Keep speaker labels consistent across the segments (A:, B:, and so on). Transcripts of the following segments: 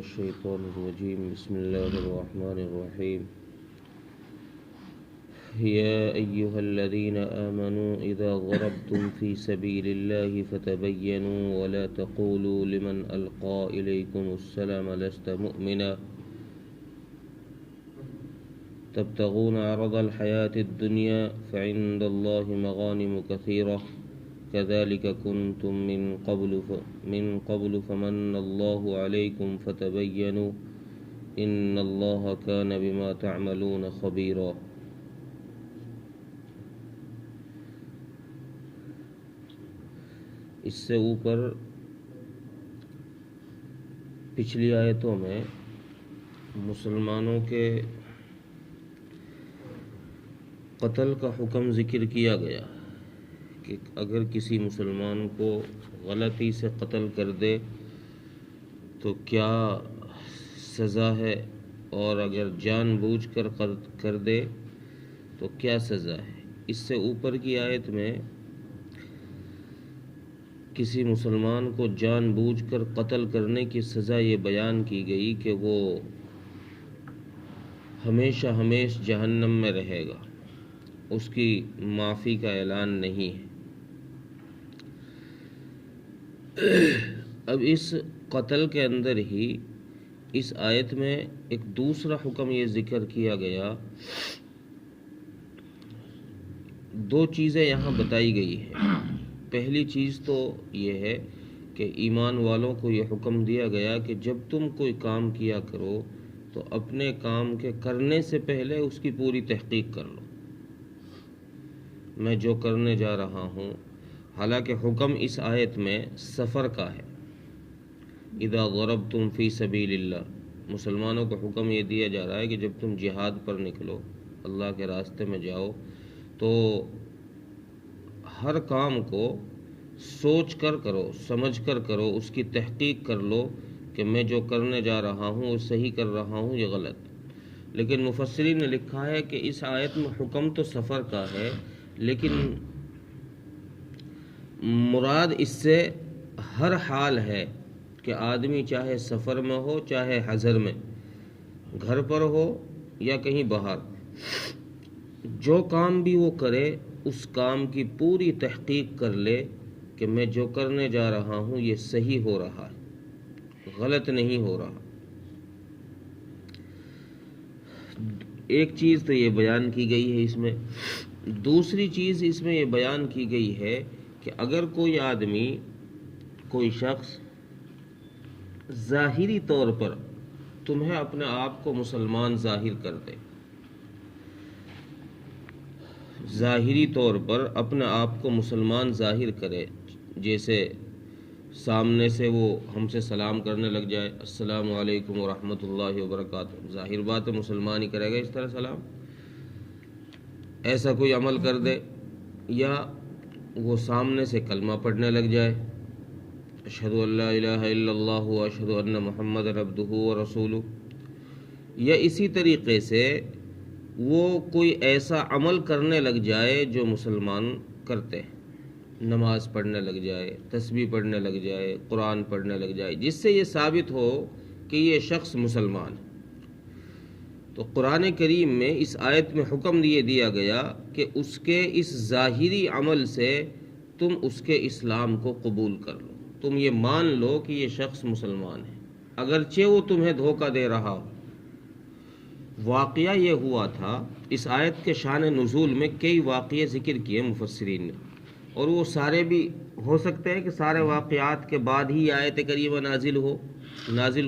A: الشيطان الرجيم بسم الله الرحمن الرحيم يا أيها الذين آمنوا إذا ضربتم في سبيل الله فتبينوا ولا تقولوا لمن ألقى إليكم السلام لست مؤمنا تبتغون عرض الحياة الدنيا فعند الله مغانم كثيرة كذلك كنتم من قبل فمن الله عليكم فتبينوا إن الله كان بما تعملون خبيرا. اس سے اوپر پچھلی آیتوں میں مسلمانوں کے قتل کا حکم ذکر کیا گیا کہ اگر کسی مسلمان کو غلطی سے قتل کر دے تو کیا سزا ہے، اور اگر جان بوجھ کر دے تو کیا سزا ہے. اس سے اوپر کی آیت میں کسی مسلمان کو جان بوجھ کر قتل کرنے کی سزا یہ بیان کی گئی کہ وہ ہمیشہ جہنم میں رہے گا، اس کی معافی کا اعلان نہیں ہے. اب اس قتل کے اندر ہی اس آیت میں ایک دوسرا حکم یہ ذکر کیا گیا. دو چیزیں یہاں بتائی گئی ہیں. پہلی چیز تو یہ ہے کہ ایمان والوں کو یہ حکم دیا گیا کہ جب تم کوئی کام کیا کرو تو اپنے کام کے کرنے سے پہلے اس کی پوری تحقیق کر لو. میں جو کرنے جا رہا ہوں، حالانکہ حکم اس آیت میں سفر کا ہے. اذا ضربتم فی سبیل اللہ، مسلمانوں کو حکم یہ دیا جا رہا ہے کہ جب تم جہاد پر نکلو، اللہ کے راستے میں جاؤ، تو ہر کام کو سوچ کر کرو، سمجھ کر کرو، اس کی تحقیق کر لو کہ میں جو کرنے جا رہا ہوں وہ صحیح کر رہا ہوں یا غلط. لیکن مفسرین نے لکھا ہے کہ اس آیت میں حکم تو سفر کا ہے، لیکن مراد اس سے ہر حال ہے کہ آدمی چاہے سفر میں ہو، چاہے حضر میں، گھر پر ہو یا کہیں باہر، جو کام بھی وہ کرے اس کام کی پوری تحقیق کر لے کہ میں جو کرنے جا رہا ہوں یہ صحیح ہو رہا ہے، غلط نہیں ہو رہا. ایک چیز تو یہ بیان کی گئی ہے اس میں. دوسری چیز اس میں یہ بیان کی گئی ہے کہ اگر کوئی آدمی، کوئی شخص ظاہری طور پر تمہیں اپنے آپ کو مسلمان ظاہر کر دے، ظاہری طور پر اپنے آپ کو مسلمان ظاہر کرے، جیسے سامنے سے وہ ہم سے سلام کرنے لگ جائے، السلام علیکم ورحمۃ اللہ وبرکاتہ، ظاہر بات ہے مسلمان ہی کرے گا اس طرح سلام. ایسا کوئی عمل کر دے، یا وہ سامنے سے کلمہ پڑھنے لگ جائے، اشہد ان لا الہ الا اللہ واشہد ان محمد عبدہ ورسولہ، یا اسی طریقے سے وہ کوئی ایسا عمل کرنے لگ جائے جو مسلمان کرتے ہیں، نماز پڑھنے لگ جائے، تسبیح پڑھنے لگ جائے، قرآن پڑھنے لگ جائے، جس سے یہ ثابت ہو کہ یہ شخص مسلمان ہے. تو قرآن کریم میں اس آیت میں حکم دیا گیا کہ اس کے اس ظاہری عمل سے تم اس کے اسلام کو قبول کر لو، تم یہ مان لو کہ یہ شخص مسلمان ہے، اگرچہ وہ تمہیں دھوکہ دے رہا ہو. واقعہ یہ ہوا تھا، اس آیت کے شان نزول میں کئی واقعے ذکر کیے مفسرین نے، اور وہ سارے بھی ہو سکتے ہیں کہ سارے واقعات کے بعد ہی آیت کریمہ نازل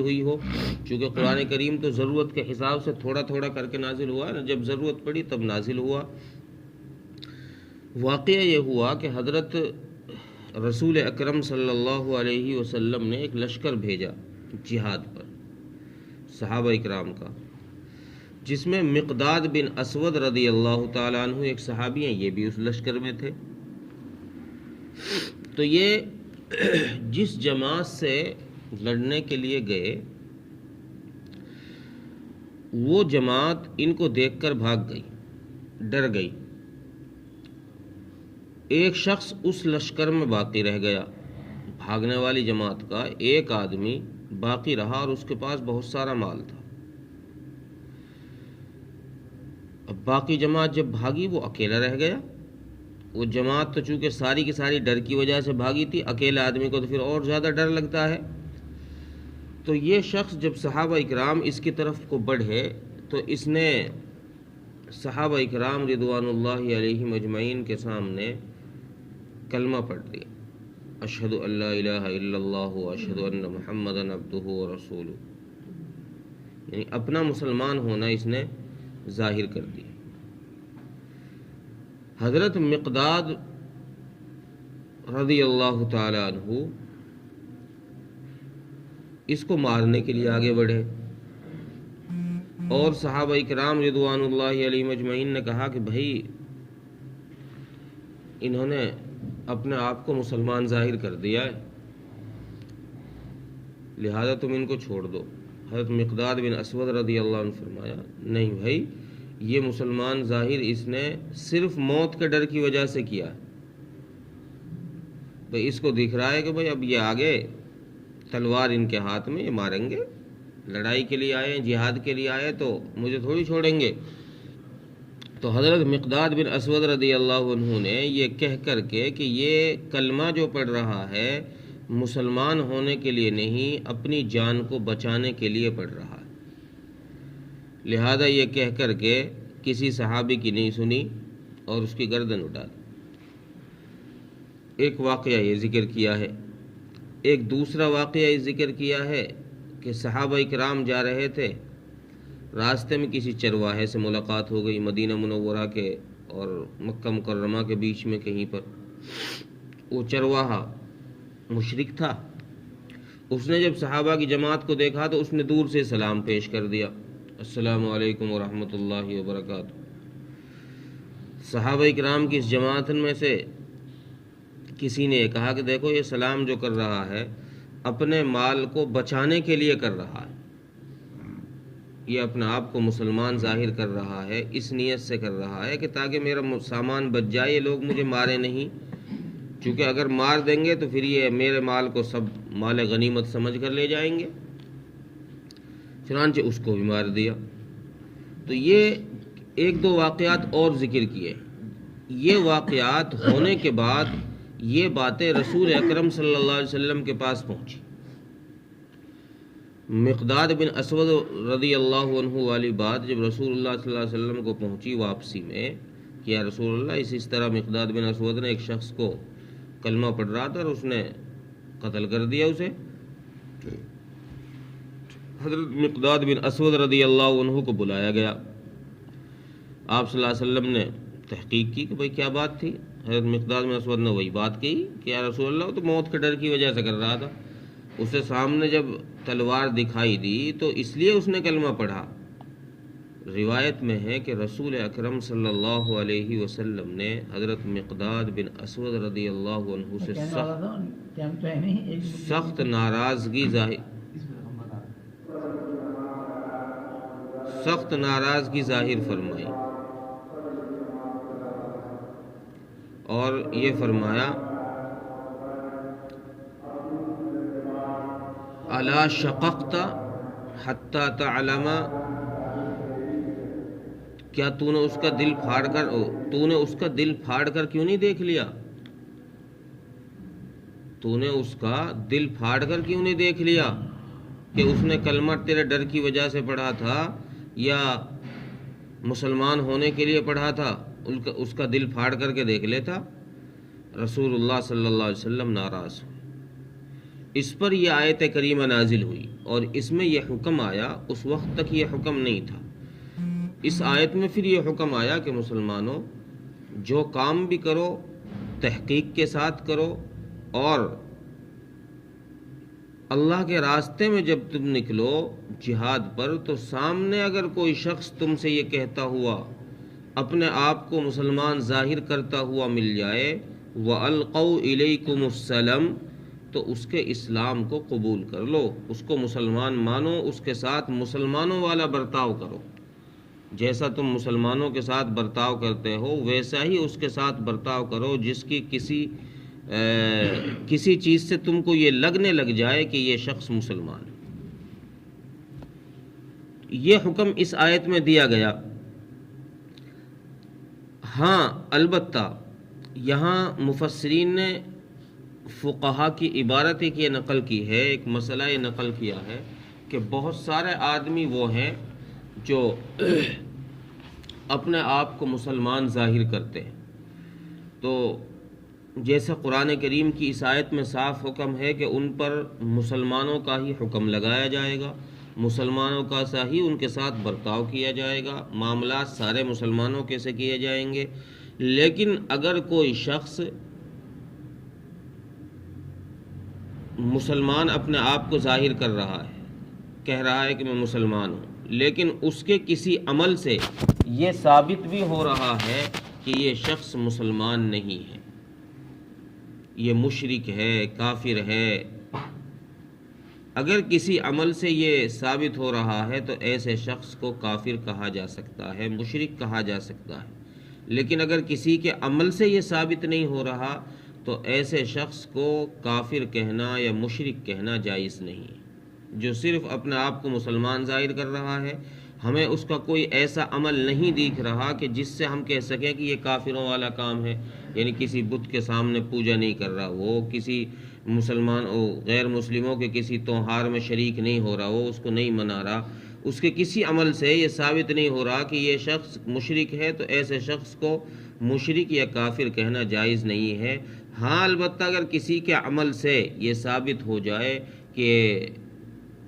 A: ہوئی ہو، چونکہ قرآن کریم تو ضرورت کے حساب سے تھوڑا تھوڑا کر کے نازل ہوا نا، جب ضرورت پڑی تب نازل ہوا. واقعہ یہ ہوا کہ حضرت رسول اکرم صلی اللہ علیہ وسلم نے ایک لشکر بھیجا جہاد پر، صحابہ اکرام کا، جس میں مقداد بن اسود رضی اللہ تعالیٰ عنہ ایک صحابی ہیں، یہ بھی اس لشکر میں تھے. تو یہ جس جماعت سے لڑنے کے لیے گئے، وہ جماعت ان کو دیکھ کر بھاگ گئی، ڈر گئی. ایک شخص اس لشکر میں باقی رہ گیا. بھاگنے والی جماعت کا ایک آدمی باقی رہا اور اس کے پاس بہت سارا مال تھا۔ اب باقی جماعت جب بھاگی وہ اکیلا رہ گیا۔ وہ جماعت تو چونکہ ساری کی ساری ڈر کی وجہ سے بھاگی تھی، اکیلے آدمی کو تو پھر اور زیادہ ڈر لگتا ہے۔ تو یہ شخص جب صحابہ اکرام اس کی طرف کو بڑھے تو اس نے صحابہ اکرام رضوان اللہ علیہم اجمعین کے سامنے کلمہ پڑھ لیا، اشہد ان لا الہ الا اللہ واشہد ان محمدا عبدہ ورسولہ، یعنی اپنا مسلمان ہونا اس نے ظاہر کر دیا۔ حضرت مقداد رضی اللہ تعالی عنہ اس کو مارنے کے لیے آگے بڑھے، اور صحابہ اکرام رضوان اللہ علیہم اجمعین نے کہا کہ بھائی انہوں نے اپنے آپ کو مسلمان ظاہر کر دیا ہے، لہذا تم ان کو چھوڑ دو۔ حضرت مقداد بن اسود رضی اللہ عنہ فرمایا نہیں بھائی، یہ مسلمان ظاہر اس نے صرف موت کے ڈر کی وجہ سے کیا ہے۔ بھائی اس کو دکھ رہا ہے کہ بھائی اب یہ آگے تلوار ان کے ہاتھ میں، یہ ماریں گے، لڑائی کے لیے آئے، جہاد کے لیے آئے تو مجھے تھوڑی چھوڑیں گے۔ تو حضرت مقداد بن اسود رضی اللہ عنہ نے یہ کہہ کر کے کہ یہ کلمہ جو پڑھ رہا ہے مسلمان ہونے کے لیے نہیں، اپنی جان کو بچانے کے لیے پڑھ رہا ہے، لہذا یہ کہہ کر کے کسی صحابی کی نہیں سنی اور اس کی گردن اٹھا دی۔ ایک واقعہ یہ ذکر کیا ہے۔ ایک دوسرا واقعہ یہ ذکر کیا ہے کہ صحابہ اکرام جا رہے تھے، راستے میں کسی چرواہے سے ملاقات ہو گئی، مدینہ منورہ کے اور مکہ مکرمہ کے بیچ میں کہیں پر۔ وہ چرواہا مشرک تھا، اس نے جب صحابہ کی جماعت کو دیکھا تو اس نے دور سے سلام پیش کر دیا، السلام علیکم ورحمۃ اللہ وبرکاتہ۔ صحابہ اکرام کی اس جماعت میں سے کسی نے کہا کہ دیکھو یہ سلام جو کر رہا ہے اپنے مال کو بچانے کے لیے کر رہا ہے، یہ اپنے آپ کو مسلمان ظاہر کر رہا ہے، اس نیت سے کر رہا ہے کہ تاکہ میرا سامان بچ جائے، یہ لوگ مجھے مارے نہیں، چونکہ اگر مار دیں گے تو پھر یہ میرے مال کو سب مال غنیمت سمجھ کر لے جائیں گے، چنانچہ اس کو بھی مار دیا۔ تو یہ ایک دو واقعات اور ذکر کیے۔ یہ واقعات ہونے کے بعد یہ باتیں رسول اکرم صلی اللہ علیہ وسلم کے پاس پہنچی۔ مقداد بن اسود رضی اللہ عنہ والی بات جب رسول اللہ صلی اللہ علیہ وسلم کو پہنچی واپسی میں کہ یا رسول اللہ اس طرح مقداد بن اسود نے ایک شخص کو کلمہ پڑھ رہا تھا اور اس نے قتل کر دیا اسے۔ حضرت مقداد بن اسود رضی اللہ عنہ کو بلایا گیا، آپ صلی اللہ علیہ وسلم نے تحقیق کی کہ بھئی کیا بات تھی۔ حضرت مقداد بن اسود نے وہی بات کہی کہ یا رسول اللہ تو موت کے ڈر کی وجہ سے کر رہا تھا، اسے سامنے جب تلوار دکھائی دی تو اس لیے اس نے کلمہ پڑھا۔ روایت میں ہے کہ رسول اکرم صلی اللہ علیہ وسلم نے حضرت مقداد بن اسود رضی اللہ عنہ سے سخت ناراضگی ظاہر فرمائی اور یہ فرمایا الا شققت حتی تعلم، کیا تو نے اس کا دل پھاڑ کر کیوں نہیں دیکھ لیا؟ تو نے اس کا دل پھاڑ کر کیوں نہیں دیکھ لیا کہ اس نے کلمہ تیرے ڈر کی وجہ سے پڑھا تھا یا مسلمان ہونے کے لیے پڑھا تھا؟ اس کا دل پھاڑ کر کے دیکھ لیتا۔ رسول اللہ صلی اللہ علیہ وسلم ناراض ہوئے۔ اس پر یہ آیت کریمہ نازل ہوئی اور اس میں یہ حکم آیا، اس وقت تک یہ حکم نہیں تھا۔ اس آیت میں پھر یہ حکم آیا کہ مسلمانوں جو کام بھی کرو تحقیق کے ساتھ کرو، اور اللہ کے راستے میں جب تم نکلو جہاد پر تو سامنے اگر کوئی شخص تم سے یہ کہتا ہوا اپنے آپ کو مسلمان ظاہر کرتا ہوا مل جائے وَأَلْقَوْا إِلَيْكُمُ السَّلَمَ، تو اس کے اسلام کو قبول کر لو، اس کو مسلمان مانو، اس کے ساتھ مسلمانوں والا برتاؤ کرو، جیسا تم مسلمانوں کے ساتھ برتاؤ کرتے ہو ویسا ہی اس کے ساتھ برتاؤ کرو، جس کی کسی چیز سے تم کو یہ لگنے لگ جائے کہ یہ شخص مسلمان ہے۔ یہ حکم اس آیت میں دیا گیا۔ ہاں البتہ یہاں مفسرین نے فقہا کی عبارت ایک یہ نقل کی ہے، ایک مسئلہ یہ نقل کیا ہے کہ بہت سارے آدمی وہ ہیں جو اپنے آپ کو مسلمان ظاہر کرتے ہیں، تو جیسے قرآن کریم کی اس آیت میں صاف حکم ہے کہ ان پر مسلمانوں کا ہی حکم لگایا جائے گا، مسلمانوں کا سا ہی ان کے ساتھ برتاؤ کیا جائے گا، معاملات سارے مسلمانوں کے سے کیے جائیں گے۔ لیکن اگر کوئی شخص مسلمان اپنے آپ کو ظاہر کر رہا ہے، کہہ رہا ہے کہ میں مسلمان ہوں، لیکن اس کے کسی عمل سے یہ ثابت بھی ہو رہا ہے کہ یہ شخص مسلمان نہیں ہے، یہ مشرک ہے، کافر ہے، اگر کسی عمل سے یہ ثابت ہو رہا ہے تو ایسے شخص کو کافر کہا جا سکتا ہے، مشرک کہا جا سکتا ہے۔ لیکن اگر کسی کے عمل سے یہ ثابت نہیں ہو رہا تو ایسے شخص کو کافر کہنا یا مشرک کہنا جائز نہیں ہے۔ جو صرف اپنے آپ کو مسلمان ظاہر کر رہا ہے، ہمیں اس کا کوئی ایسا عمل نہیں دیکھ رہا کہ جس سے ہم کہہ سکیں کہ یہ کافروں والا کام ہے، یعنی کسی بت کے سامنے پوجا نہیں کر رہا، وہ کسی مسلمان غیر مسلموں کے کسی تہوار میں شریک نہیں ہو رہا، وہ اس کو نہیں منا رہا، اس کے کسی عمل سے یہ ثابت نہیں ہو رہا کہ یہ شخص مشرک ہے، تو ایسے شخص کو مشرک یا کافر کہنا جائز نہیں ہے۔ ہاں البتہ اگر کسی کے عمل سے یہ ثابت ہو جائے کہ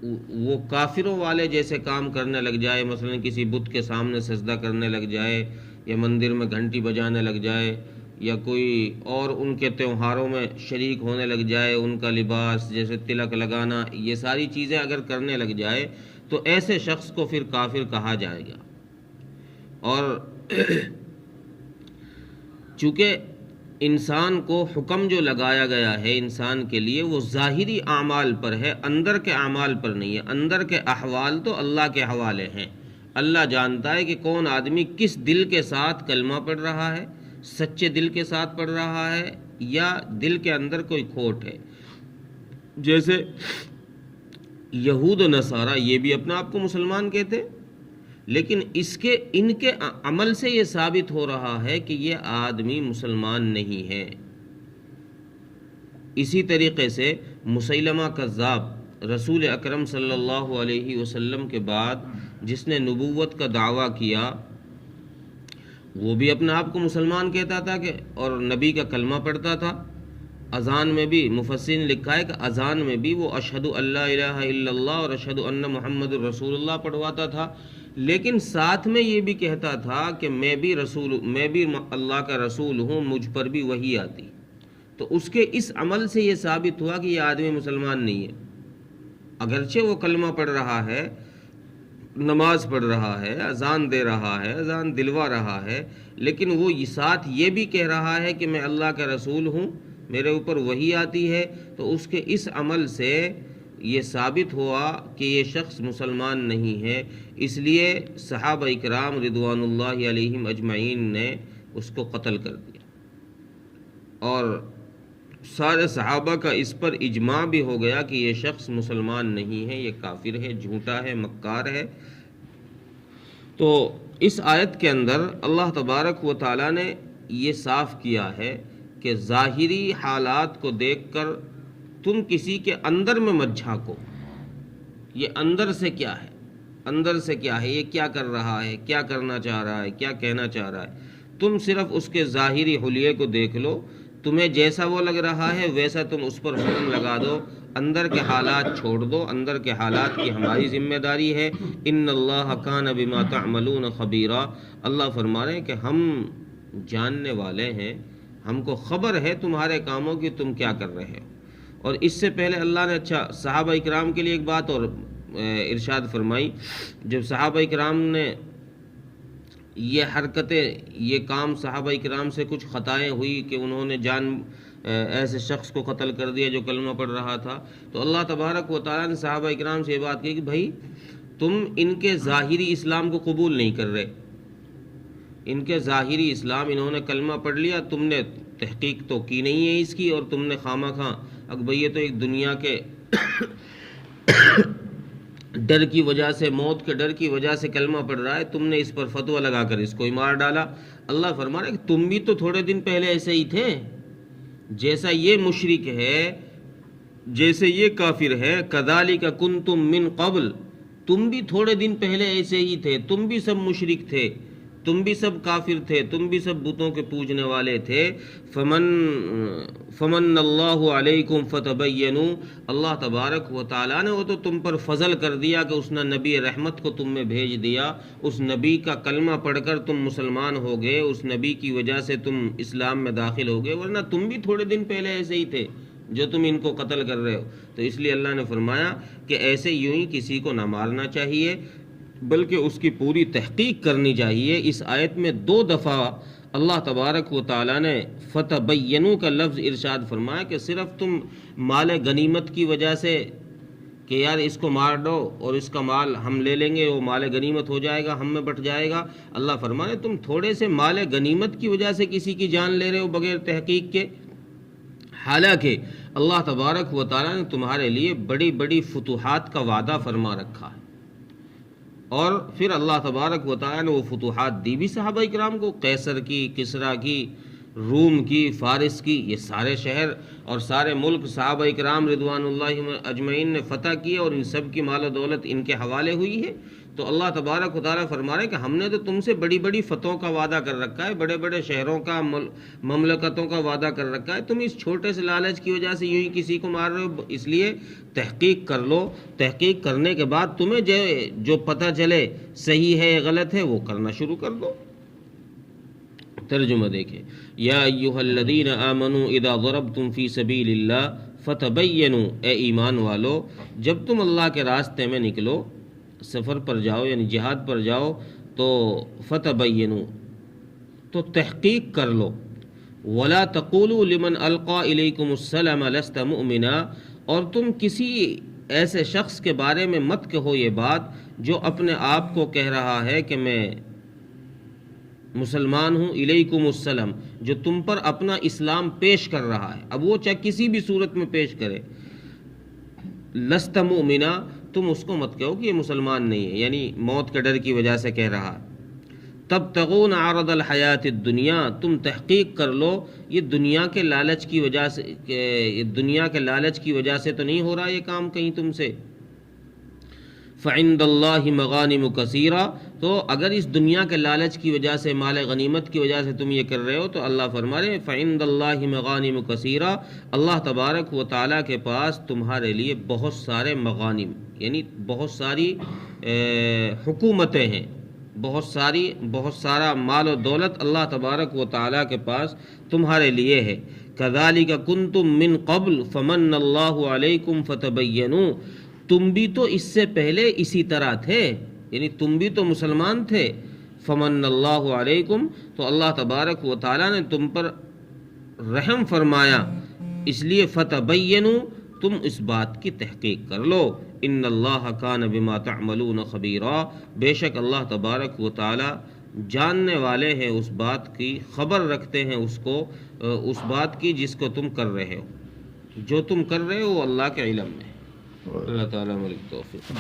A: وہ کافروں والے جیسے کام کرنے لگ جائے، مثلا کسی بت کے سامنے سجدہ کرنے لگ جائے، یا مندر میں گھنٹی بجانے لگ جائے، یا کوئی اور ان کے تہواروں میں شریک ہونے لگ جائے، ان کا لباس جیسے تلک لگانا، یہ ساری چیزیں اگر کرنے لگ جائے تو ایسے شخص کو پھر کافر کہا جائے گا۔ اور چونکہ انسان کو حکم جو لگایا گیا ہے انسان کے لیے وہ ظاہری اعمال پر ہے، اندر کے اعمال پر نہیں ہے۔ اندر کے احوال تو اللہ کے حوالے ہیں، اللہ جانتا ہے کہ کون آدمی کس دل کے ساتھ کلمہ پڑھ رہا ہے، سچے دل کے ساتھ پڑھ رہا ہے یا دل کے اندر کوئی کھوٹ ہے۔ جیسے یہود و نصارہ یہ بھی اپنے آپ کو مسلمان کہتے، لیکن ان کے عمل سے یہ ثابت ہو رہا ہے کہ یہ آدمی مسلمان نہیں ہے۔ اسی طریقے سے مسیلمہ کذاب رسول اکرم صلی اللہ علیہ وسلم کے بعد جس نے نبوت کا دعویٰ کیا، وہ بھی اپنے آپ کو مسلمان کہتا تھا کہ اور نبی کا کلمہ پڑھتا تھا۔ اذان میں بھی مفسرین نے لکھا ہے کہ اذان میں بھی وہ اشہد اللہ الہ الا اللہ اور اشہد ان محمد الرسول اللہ پڑھواتا تھا، لیکن ساتھ میں یہ بھی کہتا تھا کہ میں بھی اللہ کا رسول ہوں، مجھ پر بھی وحی آتی۔ تو اس کے اس عمل سے یہ ثابت ہوا کہ یہ آدمی مسلمان نہیں ہے، اگرچہ وہ کلمہ پڑھ رہا ہے، نماز پڑھ رہا ہے، اذان دے رہا ہے، اذان دلوا رہا ہے، لیکن وہ ساتھ یہ بھی کہہ رہا ہے کہ میں اللہ کا رسول ہوں، میرے اوپر وحی آتی ہے۔ تو اس کے اس عمل سے یہ ثابت ہوا کہ یہ شخص مسلمان نہیں ہے، اس لیے صحابہ اکرام رضوان اللہ علیہم اجمعین نے اس کو قتل کر دیا، اور سارے صحابہ کا اس پر اجماع بھی ہو گیا کہ یہ شخص مسلمان نہیں ہے، یہ کافر ہے، جھوٹا ہے، مکار ہے۔ تو اس آیت کے اندر اللہ تبارک و تعالیٰ نے یہ صاف کیا ہے کہ ظاہری حالات کو دیکھ کر تم کسی کے اندر میں مت جھانکو، یہ اندر سے کیا ہے، اندر سے کیا ہے، یہ کیا کر رہا ہے، کیا کرنا چاہ رہا ہے، کیا کہنا چاہ رہا ہے۔ تم صرف اس کے ظاہری حلیے کو دیکھ لو، تمہیں جیسا وہ لگ رہا ہے ویسا تم اس پر حکم لگا دو، اندر کے حالات چھوڑ دو، اندر کے حالات کی ہماری ذمہ داری ہے۔ ان اللہ کان بما تعملون خبیرا، اللہ فرما رہے ہیں کہ ہم جاننے والے ہیں، ہم کو خبر ہے تمہارے کاموں کی، تم کیا کر رہے ہو۔ اور اس سے پہلے اللہ نے صحابہ اکرام کے لیے ایک بات اور ارشاد فرمائی، جب صحابہ اکرام نے یہ حرکتیں، یہ کام صحابہ اکرام سے کچھ خطائیں ہوئی کہ انہوں نے ایسے شخص کو قتل کر دیا جو کلمہ پڑھ رہا تھا، تو اللہ تبارک و تعالیٰ نے صحابہ اکرام سے یہ بات کی کہ بھائی تم ان کے ظاہری اسلام کو قبول نہیں کر رہے، ان کے ظاہری اسلام، انہوں نے کلمہ پڑھ لیا، تم نے تحقیق تو کی نہیں ہے اس کی، اور تم نے خواہ مخواہ بھئی یہ تو ایک دنیا کے ڈر کی وجہ سے، موت کے ڈر کی وجہ سے کلمہ پڑھ رہا ہے، تم نے اس پر فتویٰ لگا کر اس کو ہی مار ڈالا۔ اللہ فرما رہا ہے کہ تم بھی تو تھوڑے دن پہلے ایسے ہی تھے، جیسا یہ مشرک ہے، جیسے یہ کافر ہے، کذالک کنتم من قبل، تم بھی تھوڑے دن پہلے ایسے ہی تھے، تم بھی سب مشرک تھے، تم بھی سب کافر تھے، تم بھی سب بتوں کے پوجنے والے تھے۔ فمن اللہ علیکم فتبینوا، اللہ تبارک و تعالیٰ نے وہ تو تم پر فضل کر دیا کہ اس نے نبی رحمت کو تم میں بھیج دیا، اس نبی کا کلمہ پڑھ کر تم مسلمان ہو گئے، اس نبی کی وجہ سے تم اسلام میں داخل ہو گئے، ورنہ تم بھی تھوڑے دن پہلے ایسے ہی تھے جو تم ان کو قتل کر رہے ہو۔ تو اس لیے اللہ نے فرمایا کہ ایسے یوں ہی کسی کو نہ مارنا چاہیے، بلکہ اس کی پوری تحقیق کرنی چاہیے۔ اس آیت میں 2 دفعہ اللہ تبارک و تعالیٰ نے فتبینوا کا لفظ ارشاد فرمایا کہ صرف تم مال غنیمت کی وجہ سے کہ یار اس کو مار دو اور اس کا مال ہم لے لیں گے، وہ مال غنیمت ہو جائے گا، ہم میں بٹ جائے گا، اللہ فرمائے تم تھوڑے سے مال غنیمت کی وجہ سے کسی کی جان لے رہے ہو بغیر تحقیق کے، حالانکہ اللہ تبارک و تعالیٰ نے تمہارے لیے بڑی بڑی فتوحات کا وعدہ فرما رکھا ہے۔ اور پھر اللہ تبارک و تعالیٰ نے وہ فتوحات دی بھی صحابہ اکرام کو، قیصر کی، کسریٰ کی، روم کی، فارس کی، یہ سارے شہر اور سارے ملک صحابہ اکرام رضوان اللہ اجمعین نے فتح کیے، اور ان سب کی مال و دولت ان کے حوالے ہوئی ہے۔ تو اللہ تبارک و تعالیٰ فرما رہے ہیں کہ ہم نے تو تم سے بڑی بڑی فتحوں کا وعدہ کر رکھا ہے، بڑے بڑے شہروں کا، مملکتوں کا وعدہ کر رکھا ہے، تم اس چھوٹے سے لالچ کی وجہ سے یوں ہی کسی کو مار رہے ہو۔ اس لیے تحقیق کر لو، تحقیق کرنے کے بعد تمہیں جو پتہ چلے صحیح ہے یا غلط ہے وہ کرنا شروع کر دو۔ ترجمہ دیکھیں، یا ایھا الذین آمنوا اذا ضربتم فی سبیل اللہ فتبینوا، اے ایمان والو جب تم اللہ کے راستے میں نکلو، سفر پر جاؤ یعنی جہاد پر جاؤ، تو فتبینوا، تو تحقیق کر لو، ولا تقولوا لمن القى الیکم السلام لست مؤمنا، اور تم کسی ایسے شخص کے بارے میں مت کہو یہ بات جو اپنے آپ کو کہہ رہا ہے کہ میں مسلمان ہوں، الیکم السلام، جو تم پر اپنا اسلام پیش کر رہا ہے، اب وہ چاہے کسی بھی صورت میں پیش کرے، لست مؤمنا، تم اس کو مت کہو کہ یہ مسلمان نہیں ہے، یعنی موت کے ڈر کی وجہ سے کہہ رہا ہے۔ تبتغون عرض الحیات الدنیا، تم تحقیق کر لو یہ دنیا کے لالچ کی وجہ سے، دنیا کے لالچ کی وجہ سے تو نہیں ہو رہا یہ کام کہیں تم سے۔ فعند اللہ مغانم کثیرہ، تو اگر اس دنیا کے لالچ کی وجہ سے، مال غنیمت کی وجہ سے تم یہ کر رہے ہو، تو اللہ فرما رہے ہیں فعند اللہ مغانم کثیرہ، اللہ تبارک و تعالیٰ کے پاس تمہارے لیے بہت سارے مغانم، یعنی بہت ساری حکومتیں ہیں، بہت سارا مال و دولت اللہ تبارک و تعالیٰ کے پاس تمہارے لیے ہے۔ کذالک کنتم من قبل فمن اللہ علیکم فتبینوا، تم بھی تو اس سے پہلے اسی طرح تھے، یعنی تم بھی تو مسلمان تھے، فمن اللہ علیکم، تو اللہ تبارک و تعالیٰ نے تم پر رحم فرمایا، اس لیے فتبینوا، تم اس بات کی تحقیق کر لو، ان اللہ کان بما تعملون خبیرا، بے شک اللہ تبارک و تعالیٰ جاننے والے ہیں اس بات کی، خبر رکھتے ہیں اس بات کی جس کو تم کر رہے ہو، جو تم کر رہے ہو وہ اللہ کے علم میں ہے۔ اللہ تعالیٰ ملک توفیق۔